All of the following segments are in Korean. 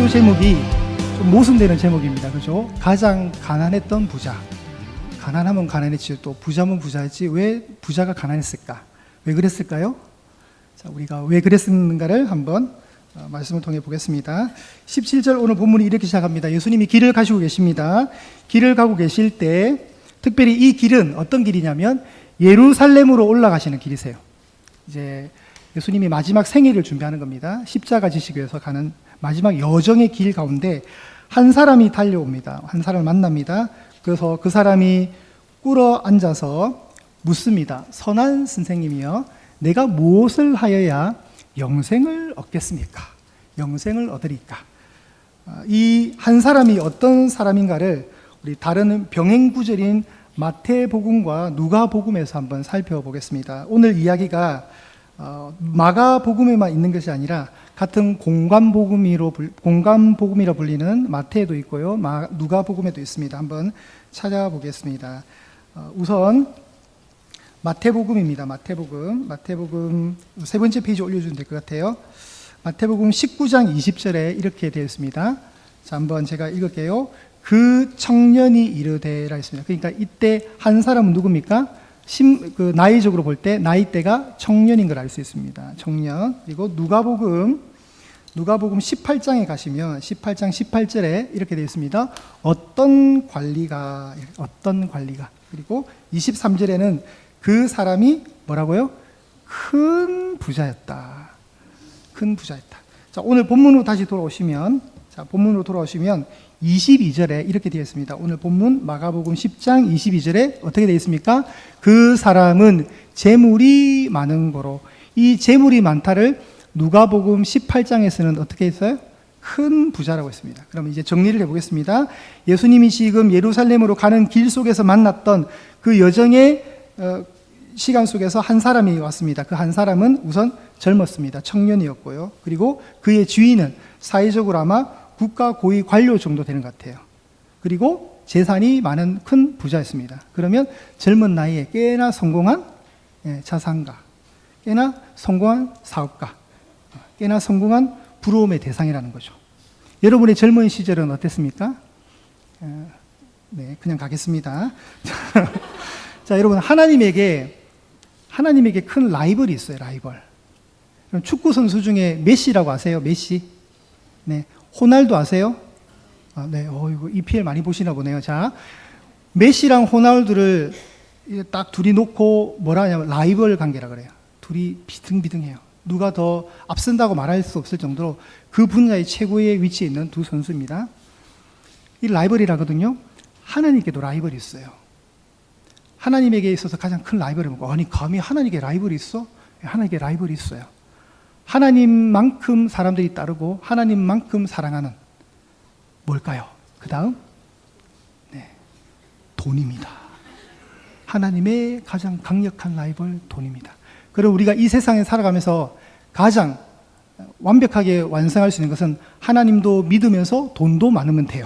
기도 제목이 좀 모순되는 제목입니다. 그죠? 가장 가난했던 부자. 가난하면 가난했지, 또 부자면 부자였지, 왜 부자가 가난했을까? 왜 그랬을까요? 자, 우리가 왜 그랬는가를 한번 말씀을 통해 보겠습니다. 17절 오늘 본문이 이렇게 시작합니다. 예수님이 길을 가시고 계십니다. 길을 가고 계실 때 특별히 이 길은 어떤 길이냐면 예루살렘으로 올라가시는 길이세요. 이제 예수님이 마지막 생애를 준비하는 겁니다. 십자가 지시기 위해서 가는 마지막 여정의 길 가운데 한 사람이 달려옵니다. 한 사람을 만납니다. 그래서 그 사람이 꿇어 앉아서 묻습니다. 선한 선생님이여, 내가 무엇을 하여야 영생을 얻겠습니까? 영생을 얻으리까? 이 한 사람이 어떤 사람인가를 우리 다른 병행 구절인 마태복음과 누가복음에서 한번 살펴보겠습니다. 오늘 이야기가 마가복음에만 있는 것이 아니라 같은 공관복음이라 불리는 마태에도 있고요, 누가복음에도 있습니다. 한번 찾아보겠습니다. 우선 마태복음입니다. 마태복음 세 번째 페이지 올려주면 될 것 같아요. 마태복음 19장 20절에 이렇게 되어 있습니다. 자, 한번 제가 읽을게요. 그 청년이 이르되라 했습니다. 그러니까 이때 한 사람은 누굽니까? 나이적으로 볼 때 나이대가 청년인 걸 알 수 있습니다. 청년. 그리고 누가복음 18장에 가시면 18장 18절에 이렇게 되어 있습니다. 어떤 관리가. 그리고 23절에는 그 사람이 뭐라고요? 큰 부자였다. 자, 오늘 본문으로 다시 돌아오시면 22절에 이렇게 되어 있습니다. 오늘 본문 마가복음 10장 22절에 어떻게 되어 있습니까? 그 사람은 재물이 많은 거로. 이 재물이 많다를 누가복음 18장에서는 어떻게 했어요? 큰 부자라고 했습니다. 그럼 이제 정리를 해보겠습니다. 예수님이 지금 예루살렘으로 가는 길 속에서 만났던 그 여정의 시간 속에서 한 사람이 왔습니다. 그 한 사람은 우선 젊었습니다. 청년이었고요. 그리고 그의 주인은 사회적으로 아마 국가 고위 관료 정도 되는 것 같아요. 그리고 재산이 많은 큰 부자였습니다. 그러면 젊은 나이에 꽤나 성공한 자산가, 꽤나 성공한 사업가, 꽤나 성공한 부러움의 대상이라는 거죠. 여러분의 젊은 시절은 어땠습니까? 네, 그냥 가겠습니다. 자, 여러분, 하나님에게 큰 라이벌이 있어요. 라이벌. 축구 선수 중에 메시라고 아세요? 메시. 네. 호날두 아세요? 네. 이거 EPL 많이 보시나 보네요. 자, 메시랑 호날두를 딱 둘이 놓고 뭐라 하냐면 라이벌 관계라 그래요. 둘이 비등비등해요. 누가 더 앞선다고 말할 수 없을 정도로 그 분야의 최고의 위치에 있는 두 선수입니다. 이 라이벌이라거든요. 하나님께도 라이벌이 있어요. 하나님에게 있어서 가장 큰 라이벌이 뭐고? 아니, 감히 하나님께 라이벌이 있어? 하나님께 라이벌이 있어요. 하나님만큼 사람들이 따르고 하나님만큼 사랑하는 뭘까요? 그 다음? 네, 돈입니다. 하나님의 가장 강력한 라이벌, 돈입니다. 그리고 우리가 이 세상에 살아가면서 가장 완벽하게 완성할 수 있는 것은 하나님도 믿으면서 돈도 많으면 돼요.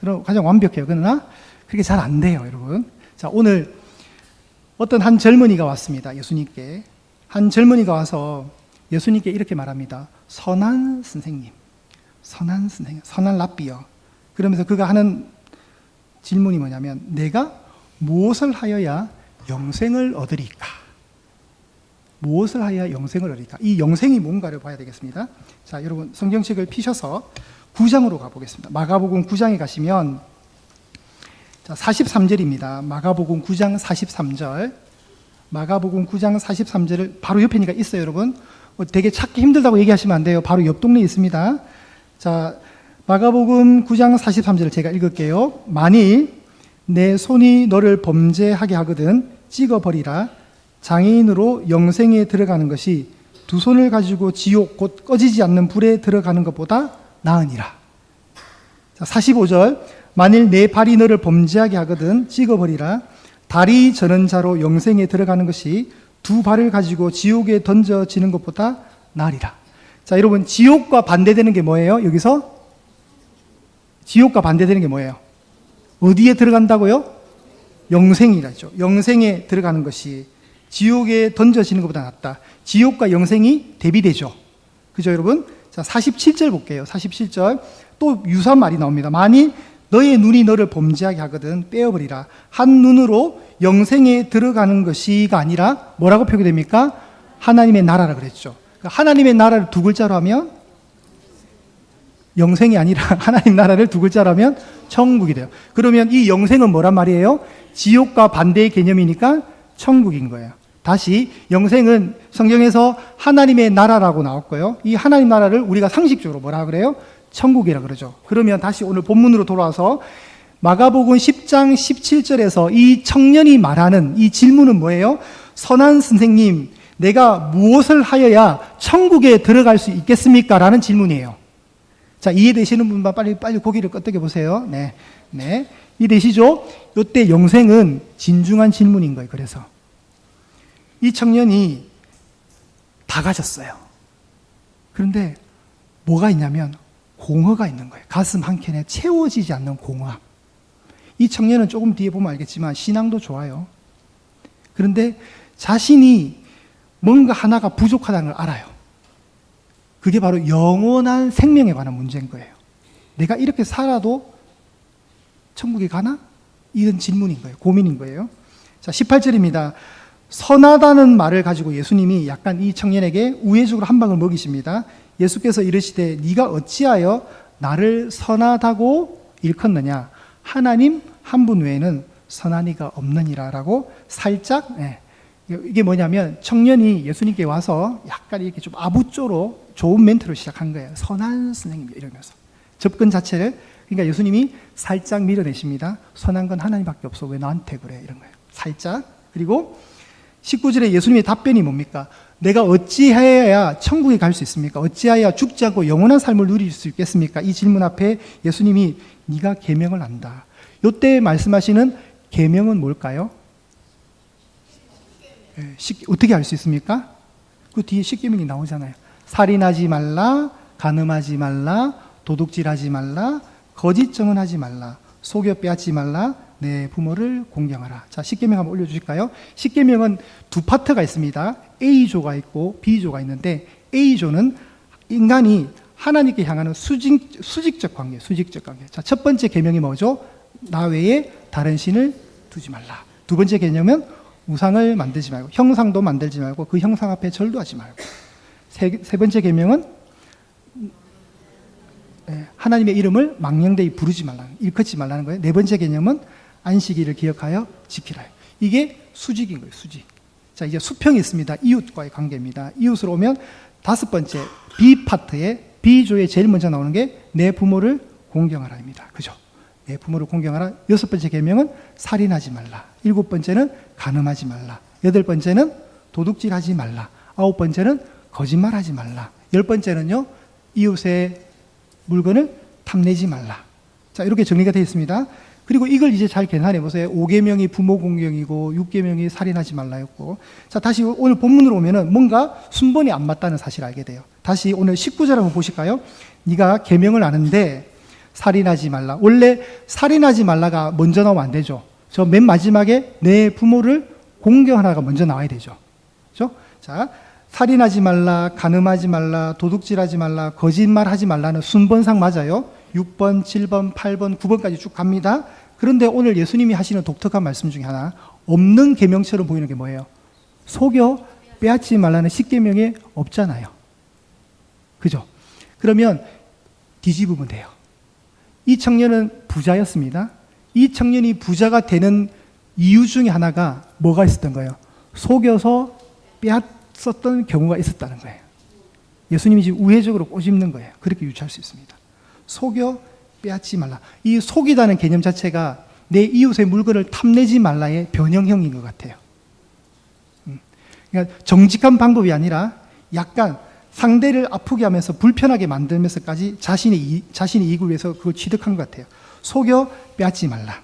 그럼 가장 완벽해요. 그러나 그게 잘 안 돼요, 여러분. 자, 오늘 어떤 한 젊은이가 왔습니다. 예수님께. 한 젊은이가 와서 예수님께 이렇게 말합니다. 선한 선생님, 선한 랍비요. 그러면서 그가 하는 질문이 뭐냐면, 내가 무엇을 하여야 영생을 얻으리까? 무엇을 하여야 영생을 얻으리까? 이 영생이 뭔가를 봐야 되겠습니다. 자, 여러분 성경책을 피셔서 9장으로 가보겠습니다. 마가복음 9장에 가시면 자, 43절입니다. 마가복음 9장 43절. 마가복음 9장 43절을 바로 옆에니까 있어요, 여러분. 되게 찾기 힘들다고 얘기하시면 안 돼요. 바로 옆 동네에 있습니다. 자, 마가복음 9장 43절을 제가 읽을게요. 만일 내 손이 너를 범죄하게 하거든 찍어버리라. 장애인으로 영생에 들어가는 것이 두 손을 가지고 지옥 곧 꺼지지 않는 불에 들어가는 것보다 나으니라. 자, 45절. 만일 내 발이 너를 범죄하게 하거든 찍어버리라. 다리 저는 자로 영생에 들어가는 것이 두 발을 가지고 지옥에 던져지는 것보다 나으리라. 자, 여러분, 지옥과 반대되는 게 뭐예요? 여기서 지옥과 반대되는 게 뭐예요? 어디에 들어간다고요? 영생이라죠. 영생에 들어가는 것이 지옥에 던져지는 것보다 낫다. 지옥과 영생이 대비되죠. 그죠, 여러분? 자, 47절 볼게요. 47절. 또 유사한 말이 나옵니다. 만일 너의 눈이 너를 범죄하게 하거든 빼어버리라. 한 눈으로 영생에 들어가는 것이가 아니라 뭐라고 표기됩니까? 하나님의 나라라 그랬죠. 하나님의 나라를 두 글자로 하면 영생이 아니라 하나님 나라를 두 글자로 하면 천국이 돼요. 그러면 이 영생은 뭐란 말이에요? 지옥과 반대의 개념이니까 천국인 거예요. 다시 영생은 성경에서 하나님의 나라라고 나왔고요. 이 하나님 나라를 우리가 상식적으로 뭐라 그래요? 천국이라 그러죠. 그러면 다시 오늘 본문으로 돌아와서 마가복음 10장 17절에서 이 청년이 말하는 이 질문은 뭐예요? 선한 선생님, 내가 무엇을 하여야 천국에 들어갈 수 있겠습니까? 라는 질문이에요. 자, 이해되시는 분만 빨리 고개를 끄덕여 보세요. 네. 이해되시죠? 이때 영생은 진중한 질문인 거예요. 그래서 이 청년이 다 가졌어요. 그런데 뭐가 있냐면 공허가 있는 거예요. 가슴 한켠에 채워지지 않는 공허함. 이 청년은 조금 뒤에 보면 알겠지만 신앙도 좋아요. 그런데 자신이 뭔가 하나가 부족하다는 걸 알아요. 그게 바로 영원한 생명에 관한 문제인 거예요. 내가 이렇게 살아도 천국에 가나? 이런 질문인 거예요. 고민인 거예요. 자, 18절입니다. 선하다는 말을 가지고 예수님이 약간 이 청년에게 우회적으로 한 방을 먹이십니다. 예수께서 이르시되 네가 어찌하여 나를 선하다고 일컫느냐? 하나님 한 분 외에는 선한 이가 없느니라 라고 살짝 이게 뭐냐면 청년이 예수님께 와서 약간 이렇게 좀 아부쪼로 좋은 멘트로 시작한 거예요. 선한 선생님 이러면서 접근 자체를 그러니까 예수님이 살짝 밀어내십니다. 선한 건 하나님밖에 없어 왜 나한테 그래 이런 거예요. 살짝. 그리고 19절에 예수님의 답변이 뭡니까? 내가 어찌해야 천국에 갈 수 있습니까? 어찌해야 죽지 않고 영원한 삶을 누릴 수 있겠습니까? 이 질문 앞에 예수님이 네가 계명을 안다. 이때 말씀하시는 계명은 뭘까요? 어떻게 알 수 있습니까? 그 뒤에 십계명이 나오잖아요. 살인하지 말라, 간음하지 말라, 도둑질하지 말라, 거짓 증언하지 말라, 속여 빼앗지 말라, 내 부모를 공경하라. 자, 십계명 한번 올려주실까요? 십계명은 두 파트가 있습니다. A조가 있고 B조가 있는데 A조는 인간이 하나님께 향하는 수직적 관계, 수직적 관계. 자, 첫 번째 계명이 뭐죠? 나 외에 다른 신을 두지 말라. 두 번째 개념은 우상을 만들지 말고 형상도 만들지 말고 그 형상 앞에 절도 하지 말고 세 번째 계명은 하나님의 이름을 망령되이 부르지 말라는 일컫지 말라는 거예요. 네 번째 개념은 안식일을 기억하여 지키라. 이게 수직인 거예요. 수직. 자, 이제 수평이 있습니다. 이웃과의 관계입니다. 이웃으로 오면 다섯 번째 B 파트에 B조에 제일 먼저 나오는 게 내 부모를 공경하라입니다. 그죠? 내 부모를 공경하라. 여섯 번째 계명은 살인하지 말라. 일곱 번째는 간음하지 말라. 여덟 번째는 도둑질하지 말라. 아홉 번째는 거짓말하지 말라. 열 번째는요, 이웃의 물건을 탐내지 말라. 자, 이렇게 정리가 되어 있습니다. 그리고 이걸 이제 잘 계산해 보세요. 5계명이 부모 공경이고 6계명이 살인하지 말라였고. 자, 다시 오늘 본문으로 오면은 뭔가 순번이 안 맞다는 사실을 알게 돼요. 다시 오늘 19절 한번 보실까요? 네가 계명을 아는데 살인하지 말라. 원래 살인하지 말라가 먼저 나오면 안 되죠. 저 맨 마지막에 내 부모를 공경하라가 먼저 나와야 되죠. 그렇죠? 자, 살인하지 말라, 간음하지 말라, 도둑질하지 말라, 거짓말하지 말라는 순번상 맞아요. 6번, 7번, 8번, 9번까지 쭉 갑니다. 그런데 오늘 예수님이 하시는 독특한 말씀 중에 하나, 없는 계명처럼 보이는 게 뭐예요? 속여 빼앗지 말라는 십계명에 없잖아요. 그죠? 그러면 뒤집으면 돼요. 이 청년은 부자였습니다. 이 청년이 부자가 되는 이유 중에 하나가 뭐가 있었던 거예요? 속여서 빼앗었던 경우가 있었다는 거예요. 예수님이 지금 우회적으로 꼬집는 거예요. 그렇게 유추할 수 있습니다. 속여 빼앗지 말라. 이 속이다는 개념 자체가 내 이웃의 물건을 탐내지 말라의 변형형인 것 같아요. 그러니까 정직한 방법이 아니라 약간 상대를 아프게 하면서 불편하게 만들면서까지 자신이 이익을 위해서 그걸 취득한 것 같아요. 속여 빼앗지 말라.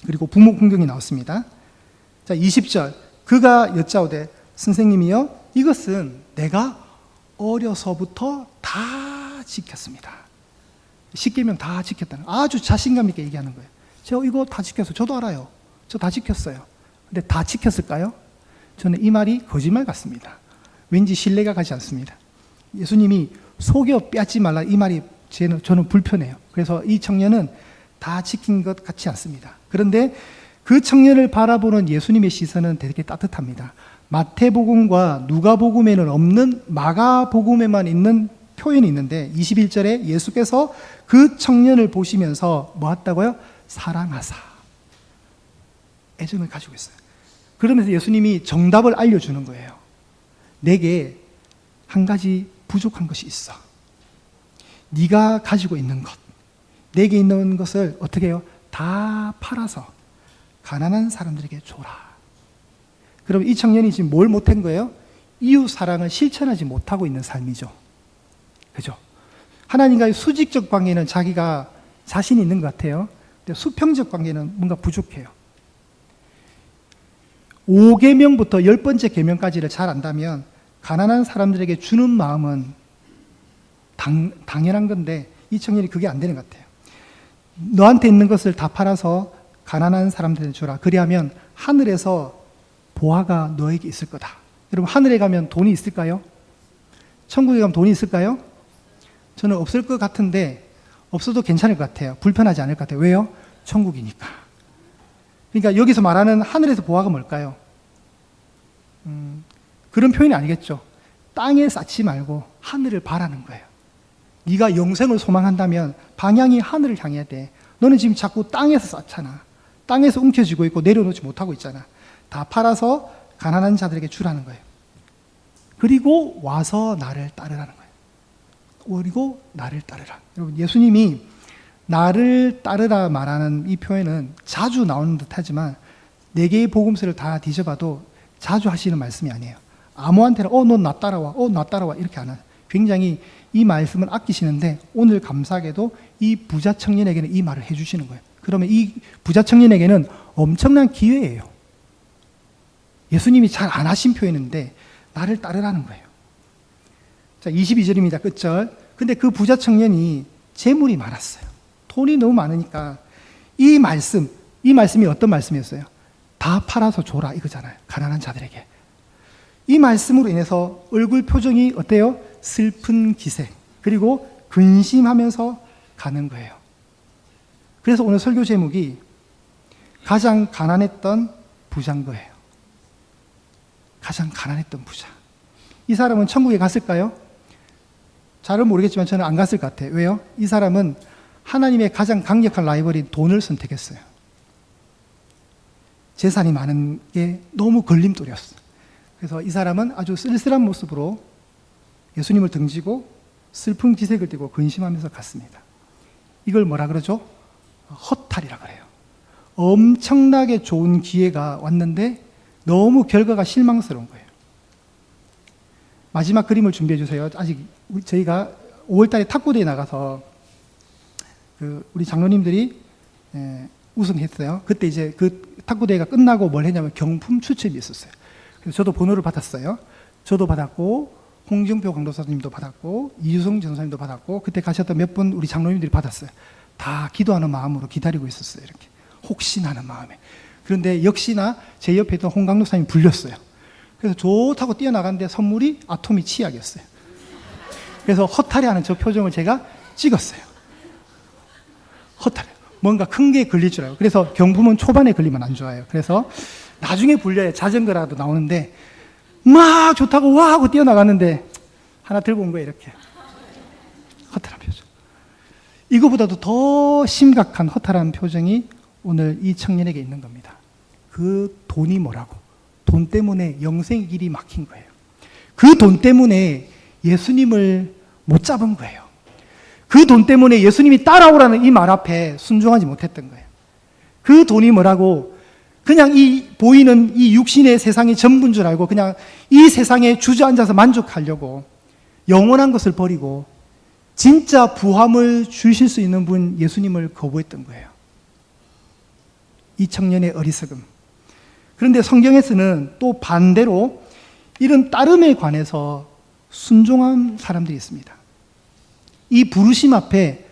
그리고 부모 공경이 나왔습니다. 자, 20절. 그가 여짜오되 선생님이여 이것은 내가 어려서부터 다 지켰습니다. 십계명 다 지켰다는 아주 자신감 있게 얘기하는 거예요. 저 이거 다 지켰어요. 저도 알아요. 저 다 지켰어요. 근데 다 지켰을까요? 저는 이 말이 거짓말 같습니다. 왠지 신뢰가 가지 않습니다. 예수님이 속여 빼앗지 말라 이 말이 저는 불편해요. 그래서 이 청년은 다 지킨 것 같지 않습니다. 그런데 그 청년을 바라보는 예수님의 시선은 되게 따뜻합니다. 마태복음과 누가복음에는 없는 마가복음에만 있는 표현이 있는데 21절에 예수께서 그 청년을 보시면서 뭐 했다고요? 사랑하사 애정을 가지고 있어요. 그러면서 예수님이 정답을 알려주는 거예요. 내게 한 가지 부족한 것이 있어. 네가 가지고 있는 것, 내게 있는 것을 어떻게 해요? 다 팔아서 가난한 사람들에게 줘라. 그럼 이 청년이 지금 뭘 못한 거예요? 이웃 사랑을 실천하지 못하고 있는 삶이죠. 그죠? 하나님과의 수직적 관계는 자기가 자신이 있는 것 같아요. 근데 수평적 관계는 뭔가 부족해요. 5계명부터 10번째 계명까지를 잘 안다면 가난한 사람들에게 주는 마음은 당연한 건데 이 청년이 그게 안 되는 것 같아요. 너한테 있는 것을 다 팔아서 가난한 사람들에게 주라. 그리하면 하늘에서 보화가 너에게 있을 거다. 여러분 하늘에 가면 돈이 있을까요? 천국에 가면 돈이 있을까요? 저는 없을 것 같은데 없어도 괜찮을 것 같아요. 불편하지 않을 것 같아요. 왜요? 천국이니까. 그러니까 여기서 말하는 하늘에서 보화가 뭘까요? 그런 표현이 아니겠죠. 땅에 쌓지 말고 하늘을 바라는 거예요. 네가 영생을 소망한다면 방향이 하늘을 향해야 돼. 너는 지금 자꾸 땅에서 쌓잖아. 땅에서 움켜쥐고 있고 내려놓지 못하고 있잖아. 다 팔아서 가난한 자들에게 주라는 거예요. 그리고 와서 나를 따르라는 거예요. 그리고 나를 따르라. 여러분 예수님이 나를 따르라 말하는 이 표현은 자주 나오는 듯하지만 4개의 복음서를 다 뒤져봐도 자주 하시는 말씀이 아니에요. 아무한테나 너 나 따라와, 나 따라와 이렇게 안 해요. 굉장히 이 말씀을 아끼시는데 오늘 감사하게도 이 부자 청년에게는 이 말을 해주시는 거예요. 그러면 이 부자 청년에게는 엄청난 기회예요. 예수님이 잘 안 하신 표현인데 나를 따르라는 거예요. 자, 22절입니다. 끝절. 근데 그 부자 청년이 재물이 많았어요. 돈이 너무 많으니까 이 말씀이 어떤 말씀이었어요? 다 팔아서 줘라 이거잖아요. 가난한 자들에게. 이 말씀으로 인해서 얼굴 표정이 어때요? 슬픈 기색, 그리고 근심하면서 가는 거예요. 그래서 오늘 설교 제목이 가장 가난했던 부자인 거예요. 가장 가난했던 부자. 이 사람은 천국에 갔을까요? 잘은 모르겠지만 저는 안 갔을 것 같아요. 왜요? 이 사람은 하나님의 가장 강력한 라이벌인 돈을 선택했어요. 재산이 많은 게 너무 걸림돌이었어요. 그래서 이 사람은 아주 쓸쓸한 모습으로 예수님을 등지고 슬픈 기색을 띠고 근심하면서 갔습니다. 이걸 뭐라 그러죠? 허탈이라 그래요. 엄청나게 좋은 기회가 왔는데 너무 결과가 실망스러운 거예요. 마지막 그림을 준비해 주세요. 아직 저희가 5월달에 탁구대에 나가서 우리 장로님들이 우승했어요. 그때 이제 그 탁구대회가 끝나고 뭘 했냐면 경품 추첨이 있었어요. 그래서 저도 번호를 받았어요. 저도 받았고 홍정표 강도사님도 받았고 이유성 전사님도 받았고 그때 가셨던 몇 분 우리 장로님들이 받았어요. 다 기도하는 마음으로 기다리고 있었어요. 이렇게 혹시나 하는 마음에. 그런데 역시나 제 옆에 있던 홍 강도사님이 불렸어요. 그래서 좋다고 뛰어나갔는데 선물이 아토미 치약이었어요. 그래서 허탈해하는 저 표정을 제가 찍었어요. 허탈해. 뭔가 큰 게 걸릴 줄 알아요. 그래서 경품은 초반에 걸리면 안 좋아요. 그래서 나중에 불려야 자전거라도 나오는데 막 좋다고 와 하고 뛰어나갔는데 하나 들고 온 거예요. 이렇게 허탈한 표정. 이거보다도 더 심각한 허탈한 표정이 오늘 이 청년에게 있는 겁니다. 그 돈이 뭐라고? 돈 때문에 영생의 길이 막힌 거예요. 그 돈 때문에 예수님을 못 잡은 거예요. 그 돈 때문에 예수님이 따라오라는 이 말 앞에 순종하지 못했던 거예요. 그 돈이 뭐라고? 그냥 이 보이는 이 육신의 세상이 전부인 줄 알고 그냥 이 세상에 주저앉아서 만족하려고 영원한 것을 버리고 진짜 부함을 주실 수 있는 분 예수님을 거부했던 거예요. 이 청년의 어리석음. 그런데 성경에서는 또 반대로 이런 따름에 관해서 순종한 사람들이 있습니다. 이 부르심 앞에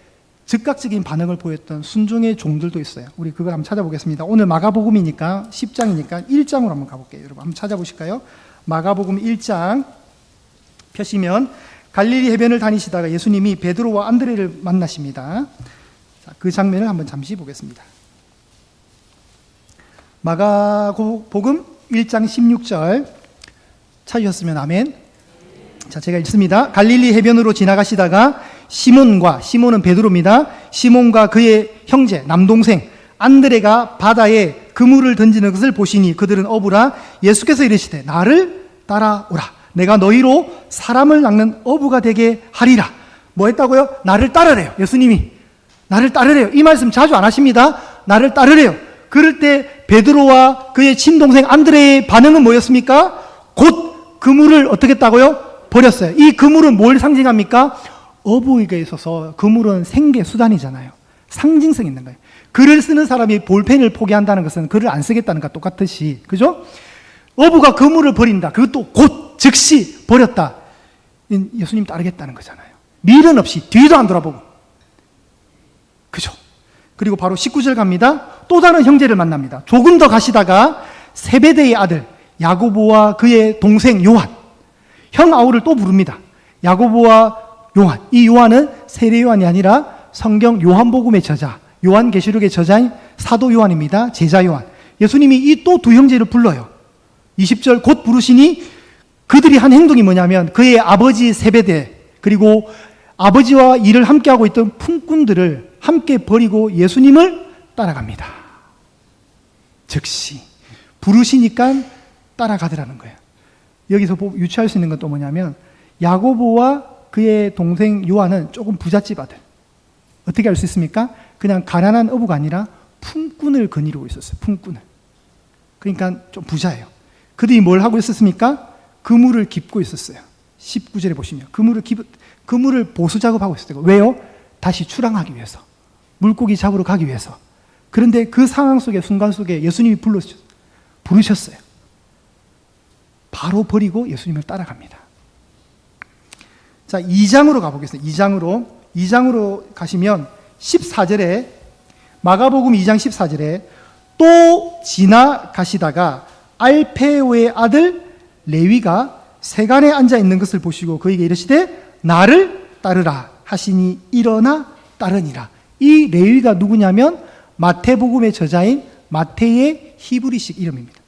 즉각적인 반응을 보였던 순종의 종들도 있어요. 우리 그걸 한번 찾아보겠습니다. 오늘 마가복음이니까 10장이니까 1장으로 한번 가볼게요. 여러분 한번 찾아보실까요? 마가복음 1장 펴시면 갈릴리 해변을 다니시다가 예수님이 베드로와 안드레를 만나십니다. 자, 그 장면을 한번 잠시 보겠습니다. 마가복음 1장 16절 찾으셨으면 아멘. 자, 제가 읽습니다. 갈릴리 해변으로 지나가시다가 시몬은 베드로입니다. 시몬과 그의 형제, 남동생 안드레가 바다에 그물을 던지는 것을 보시니 그들은 어부라. 예수께서 이르시되 나를 따라오라. 내가 너희로 사람을 낚는 어부가 되게 하리라. 뭐 했다고요? 나를 따르래요. 예수님이 나를 따르래요. 이 말씀 자주 안 하십니다. 나를 따르래요. 그럴 때 베드로와 그의 친동생 안드레의 반응은 뭐였습니까? 곧 그물을 어떻게 했다고요? 버렸어요. 이 그물은 뭘 상징합니까? 어부에게 있어서 그물은 생계 수단이잖아요. 상징성 있는 거예요. 글을 쓰는 사람이 볼펜을 포기한다는 것은 글을 안 쓰겠다는 것과 똑같듯이, 그죠? 어부가 그물을 버린다. 그것도 곧 즉시 버렸다. 예수님 따르겠다는 거잖아요. 미련 없이 뒤도 안 돌아보고, 그죠? 그리고 바로 19절 갑니다. 또 다른 형제를 만납니다. 조금 더 가시다가 세베대의 아들 야고보와 그의 동생 요한, 형 아우를 또 부릅니다. 야고보와 요한. 이 요한은 세례 요한이 아니라 성경 요한복음의 저자, 요한계시록의 저자인 사도 요한입니다. 제자 요한. 예수님이 이 또 두 형제를 불러요. 20절 곧 부르시니 그들이 한 행동이 뭐냐면 그의 아버지 세베대, 그리고 아버지와 일을 함께하고 있던 품꾼들을 함께 버리고 예수님을 따라갑니다. 즉시 부르시니까 따라가더라는 거예요. 여기서 유추할 수 있는 건 또 뭐냐면 야고보와 그의 동생 요한은 조금 부잣집 아들. 어떻게 알 수 있습니까? 그냥 가난한 어부가 아니라 품꾼을 거느리고 있었어요. 품꾼을. 그러니까 좀 부자예요. 그들이 뭘 하고 있었습니까? 그물을 깁고 있었어요. 19절에 보시면 그물을 보수 작업하고 있었어요. 왜요? 다시 출항하기 위해서. 물고기 잡으러 가기 위해서. 그런데 그 상황 속에, 순간 속에 예수님이 부르셨어요. 바로 버리고 예수님을 따라갑니다. 자, 2장으로 가보겠습니다. 2장으로 가시면 14절에, 마가복음 2장 14절에 또 지나가시다가 알페오의 아들 레위가 세간에 앉아 있는 것을 보시고 그에게 이르시되 나를 따르라 하시니 일어나 따르니라. 이 레위가 누구냐면 마태복음의 저자인 마태의 히브리식 이름입니다.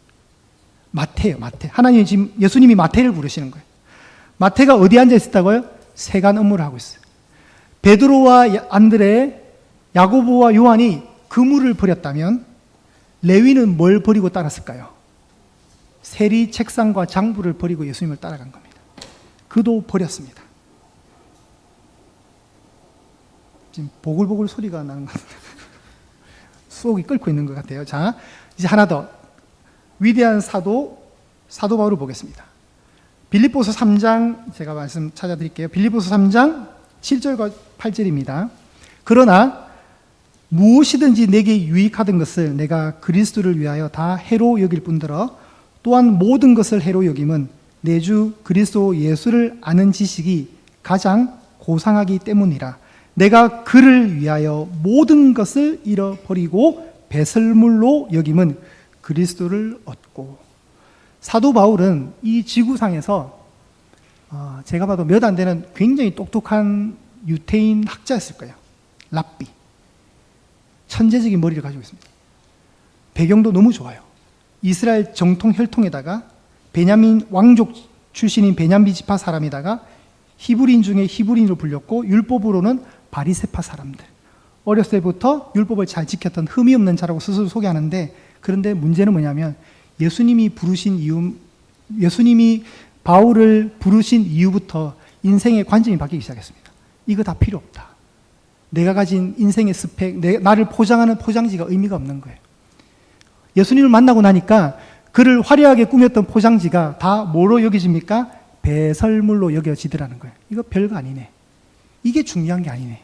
마태예요, 마태. 하나님이 지금 예수님이 마태를 부르시는 거예요. 마태가 어디 앉아 있었다고요? 세간 업무를 하고 있어요. 베드로와 안드레, 야고보와 요한이 그물을 버렸다면 레위는 뭘 버리고 따랐을까요? 세리 책상과 장부를 버리고 예수님을 따라간 겁니다. 그도 버렸습니다. 지금 보글보글 소리가 나는 것 같아요. 수옥이 끓고 있는 것 같아요. 자, 이제 하나 더 위대한 사도 바울을 보겠습니다. 빌립보서 3장 제가 말씀 찾아드릴게요. 빌립보서 3장 7절과 8절입니다. 그러나 무엇이든지 내게 유익하던 것을 내가 그리스도를 위하여 다 해로 여길 뿐더러 또한 모든 것을 해로 여김은 내 주 그리스도 예수를 아는 지식이 가장 고상하기 때문이라. 내가 그를 위하여 모든 것을 잃어버리고 배설물로 여김은 그리스도를 얻고. 사도 바울은 이 지구상에서 제가 봐도 몇 안 되는 굉장히 똑똑한 유태인 학자였을 거예요. 랍비. 천재적인 머리를 가지고 있습니다. 배경도 너무 좋아요. 이스라엘 정통 혈통에다가 베냐민 왕족 출신인 베냐민 지파 사람에다가 히브리인 중에 히브리인으로 불렸고 율법으로는 바리새파 사람들. 어렸을 때부터 율법을 잘 지켰던 흠이 없는 자라고 스스로 소개하는데, 그런데 문제는 뭐냐면 예수님이 바울을 부르신 이후부터 인생의 관점이 바뀌기 시작했습니다. 이거 다 필요 없다. 내가 가진 인생의 스펙, 나를 포장하는 포장지가 의미가 없는 거예요. 예수님을 만나고 나니까 그를 화려하게 꾸몄던 포장지가 다 뭐로 여겨집니까? 배설물로 여겨지더라는 거예요. 이거 별거 아니네. 이게 중요한 게 아니네.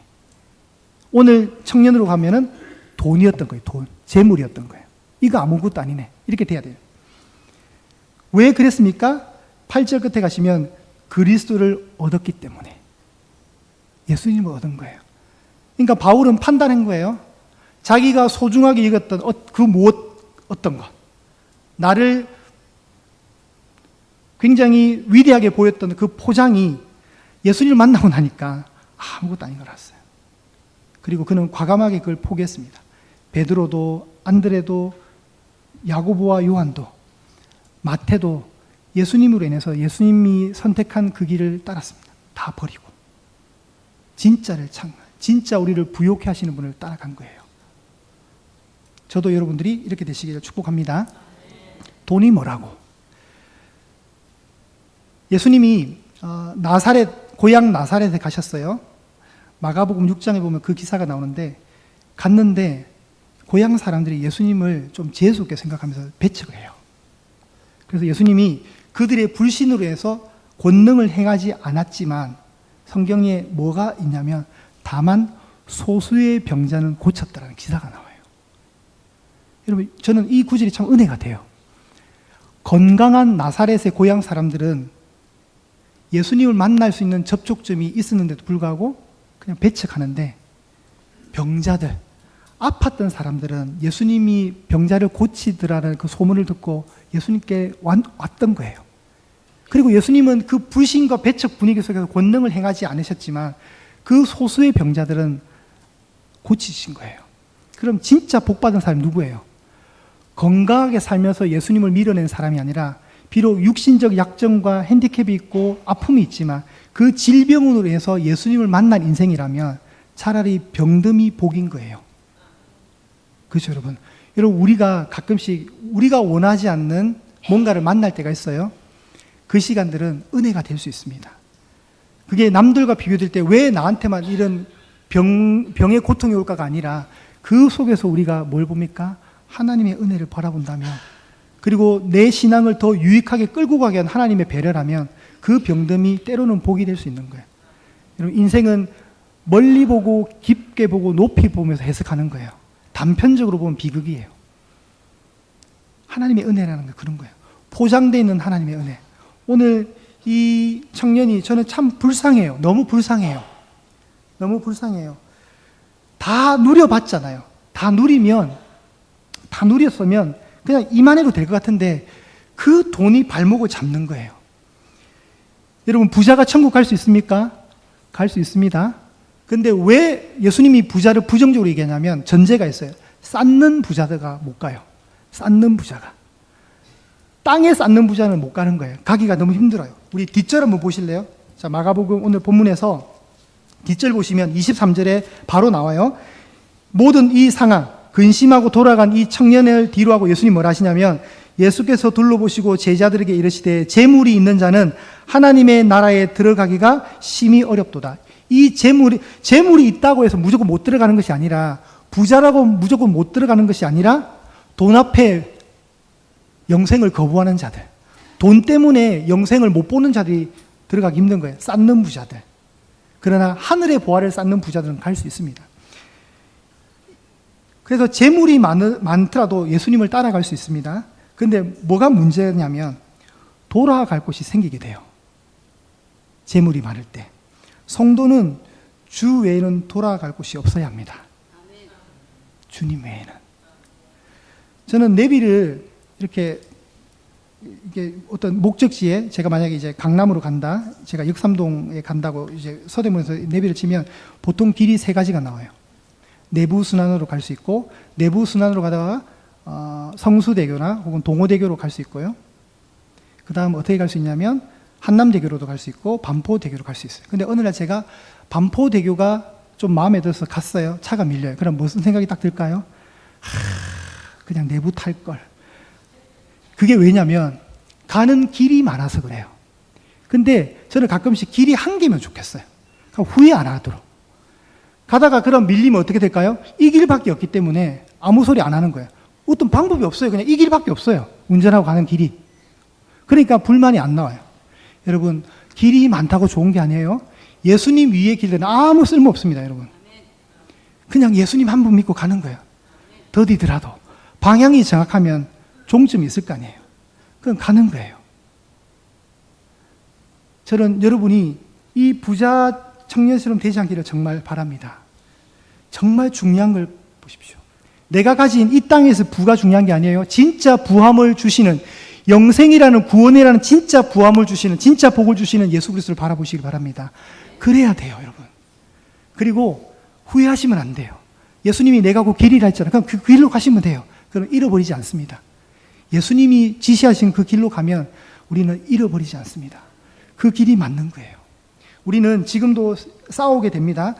오늘 청년으로 가면은 돈이었던 거예요. 돈. 재물이었던 거예요. 이거 아무것도 아니네. 이렇게 돼야 돼요. 왜 그랬습니까? 8절 끝에 가시면 그리스도를 얻었기 때문에. 예수님을 얻은 거예요. 그러니까 바울은 판단한 거예요. 자기가 소중하게 여겼던 어떤 것, 나를 굉장히 위대하게 보였던 그 포장이 예수님을 만나고 나니까 아무것도 아닌 걸 알았어요. 그리고 그는 과감하게 그걸 포기했습니다. 베드로도, 안드레도, 야고보와 요한도, 마태도 예수님으로 인해서 예수님이 선택한 그 길을 따랐습니다. 다 버리고 진짜 우리를 부욕해 하시는 분을 따라간 거예요. 저도 여러분들이 이렇게 되시기를 축복합니다. 돈이 뭐라고? 예수님이 고향 나사렛에 가셨어요. 마가복음 6장에 보면 그 기사가 나오는데, 갔는데 고향 사람들이 예수님을 좀 재수없게 생각하면서 배척을 해요. 그래서 예수님이 그들의 불신으로 해서 권능을 행하지 않았지만 성경에 뭐가 있냐면 다만 소수의 병자는 고쳤다라는 기사가 나와요. 여러분, 저는 이 구절이 참 은혜가 돼요. 건강한 나사렛의 고향 사람들은 예수님을 만날 수 있는 접촉점이 있었는데도 불구하고 그냥 배척하는데, 병자들, 아팠던 사람들은 예수님이 병자를 고치더라는 그 소문을 듣고 예수님께 왔던 거예요. 그리고 예수님은 그 불신과 배척 분위기 속에서 권능을 행하지 않으셨지만 그 소수의 병자들은 고치신 거예요. 그럼 진짜 복받은 사람이 누구예요? 건강하게 살면서 예수님을 밀어낸 사람이 아니라 비록 육신적 약점과 핸디캡이 있고 아픔이 있지만 그 질병으로 해서 예수님을 만난 인생이라면 차라리 병듦이 복인 거예요. 그렇죠, 여러분? 여러분, 우리가 가끔씩 우리가 원하지 않는 뭔가를 만날 때가 있어요. 그 시간들은 은혜가 될 수 있습니다. 그게 남들과 비교될 때 왜 나한테만 이런 병의 고통이 올까가 아니라 그 속에서 우리가 뭘 봅니까? 하나님의 은혜를 바라본다면, 그리고 내 신앙을 더 유익하게 끌고 가게 한 하나님의 배려라면 그 병듦이 때로는 복이 될 수 있는 거예요. 여러분, 인생은 멀리 보고 깊게 보고 높이 보면서 해석하는 거예요. 단편적으로 보면 비극이에요. 하나님의 은혜라는 게 그런 거예요. 포장되어 있는 하나님의 은혜. 오늘 이 청년이 저는 참 불쌍해요. 너무 불쌍해요. 너무 불쌍해요. 다 누려봤잖아요. 다 누렸으면 그냥 이만해도 될 것 같은데 그 돈이 발목을 잡는 거예요. 여러분, 부자가 천국 갈 수 있습니까? 갈 수 있습니다. 근데 왜 예수님이 부자를 부정적으로 얘기하냐면 전제가 있어요. 쌓는 부자가 못 가요. 쌓는 부자가. 땅에 쌓는 부자는 못 가는 거예요. 가기가 너무 힘들어요. 우리 뒷절 한번 보실래요? 자, 마가복음 오늘 본문에서 뒷절 보시면 23절에 바로 나와요. 모든 이 상황, 근심하고 돌아간 이 청년을 뒤로하고 예수님이 뭐라 하시냐면, 예수께서 둘러보시고 제자들에게 이르시되 재물이 있는 자는 하나님의 나라에 들어가기가 심히 어렵도다. 이 재물이 있다고 해서 무조건 못 들어가는 것이 아니라, 부자라고 무조건 못 들어가는 것이 아니라 돈 앞에 영생을 거부하는 자들, 돈 때문에 영생을 못 보는 자들이 들어가기 힘든 거예요. 쌓는 부자들. 그러나 하늘의 보화를 쌓는 부자들은 갈 수 있습니다. 그래서 재물이 많더라도 예수님을 따라갈 수 있습니다. 근데 뭐가 문제냐면 돌아갈 곳이 생기게 돼요. 재물이 많을 때. 성도는 주 외에는 돌아갈 곳이 없어야 합니다. 주님 외에는. 저는 내비를 이렇게 어떤 목적지에, 제가 만약에 이제 강남으로 간다, 제가 역삼동에 간다고 이제 서대문에서 내비를 치면 보통 길이 세 가지가 나와요. 내부 순환으로 갈 수 있고, 내부 순환으로 가다가 성수대교나 혹은 동호대교로 갈 수 있고요. 그 다음 어떻게 갈 수 있냐면 한남대교로도 갈 수 있고 반포대교로 갈 수 있어요. 근데 어느 날 제가 반포대교가 좀 마음에 들어서 갔어요. 차가 밀려요. 그럼 무슨 생각이 딱 들까요? 그냥 내부 탈 걸. 그게 왜냐면 가는 길이 많아서 그래요. 근데 저는 가끔씩 길이 한 개면 좋겠어요. 후회 안 하도록. 가다가 그럼 밀리면 어떻게 될까요? 이 길밖에 없기 때문에 아무 소리 안 하는 거예요. 어떤 방법이 없어요. 그냥 이 길밖에 없어요. 운전하고 가는 길이. 그러니까 불만이 안 나와요. 여러분, 길이 많다고 좋은 게 아니에요. 예수님 위의 길들은 아무 쓸모 없습니다, 여러분. 그냥 예수님 한 분 믿고 가는 거예요. 더디더라도. 방향이 정확하면 종점이 있을 거 아니에요. 그럼 가는 거예요. 저는 여러분이 이 부자 청년처럼 되지 않기를 정말 바랍니다. 정말 중요한 걸 보십시오. 내가 가진 이 땅에서 부가 중요한 게 아니에요. 진짜 부함을 주시는 영생이라는 구원이라는 진짜 부함을 주시는, 진짜 복을 주시는 예수 그리스도를 바라보시기 바랍니다. 그래야 돼요, 여러분. 그리고 후회하시면 안 돼요. 예수님이 내가 그 길이라 했잖아요. 그럼 그 길로 가시면 돼요. 그럼 잃어버리지 않습니다. 예수님이 지시하신 그 길로 가면 우리는 잃어버리지 않습니다. 그 길이 맞는 거예요. 우리는 지금도 싸우게 됩니다.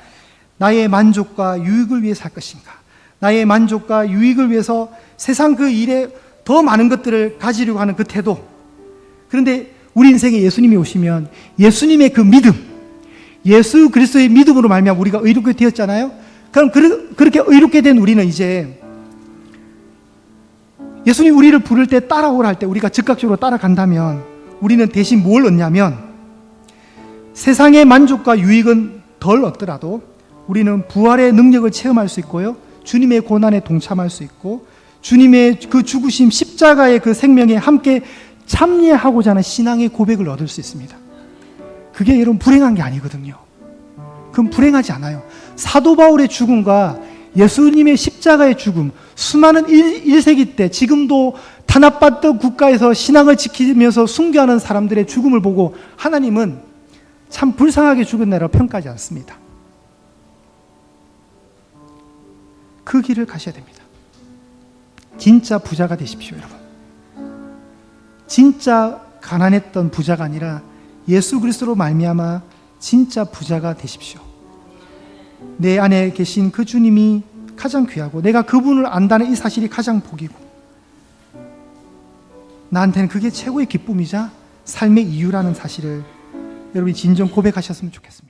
나의 만족과 유익을 위해 살 것인가? 나의 만족과 유익을 위해서 세상 그 일에 더 많은 것들을 가지려고 하는 그 태도. 그런데 우리 인생에 예수님이 오시면 예수님의 그 믿음, 예수 그리스도의 믿음으로 말미암아 우리가 의롭게 되었잖아요. 그럼 그렇게 의롭게 된 우리는 이제 예수님 우리를 부를 때 따라오라 할 때 우리가 즉각적으로 따라간다면 우리는 대신 뭘 얻냐면 세상의 만족과 유익은 덜 얻더라도 우리는 부활의 능력을 체험할 수 있고요. 주님의 고난에 동참할 수 있고 주님의 그 죽으심 십자가의 그 생명에 함께 참여하고자 하는 신앙의 고백을 얻을 수 있습니다. 그게 여러분 불행한 게 아니거든요. 그건 불행하지 않아요. 사도 바울의 죽음과 예수님의 십자가의 죽음, 수많은 1세기 때 지금도 탄압받던 국가에서 신앙을 지키면서 순교하는 사람들의 죽음을 보고 하나님은 참 불쌍하게 죽었네라고 평가하지 않습니다. 그 길을 가셔야 됩니다. 진짜 부자가 되십시오, 여러분. 진짜 가난했던 부자가 아니라 예수 그리스도로 말미암아 진짜 부자가 되십시오. 내 안에 계신 그 주님이 가장 귀하고 내가 그분을 안다는 이 사실이 가장 복이고 나한테는 그게 최고의 기쁨이자 삶의 이유라는 사실을 여러분이 진정 고백하셨으면 좋겠습니다.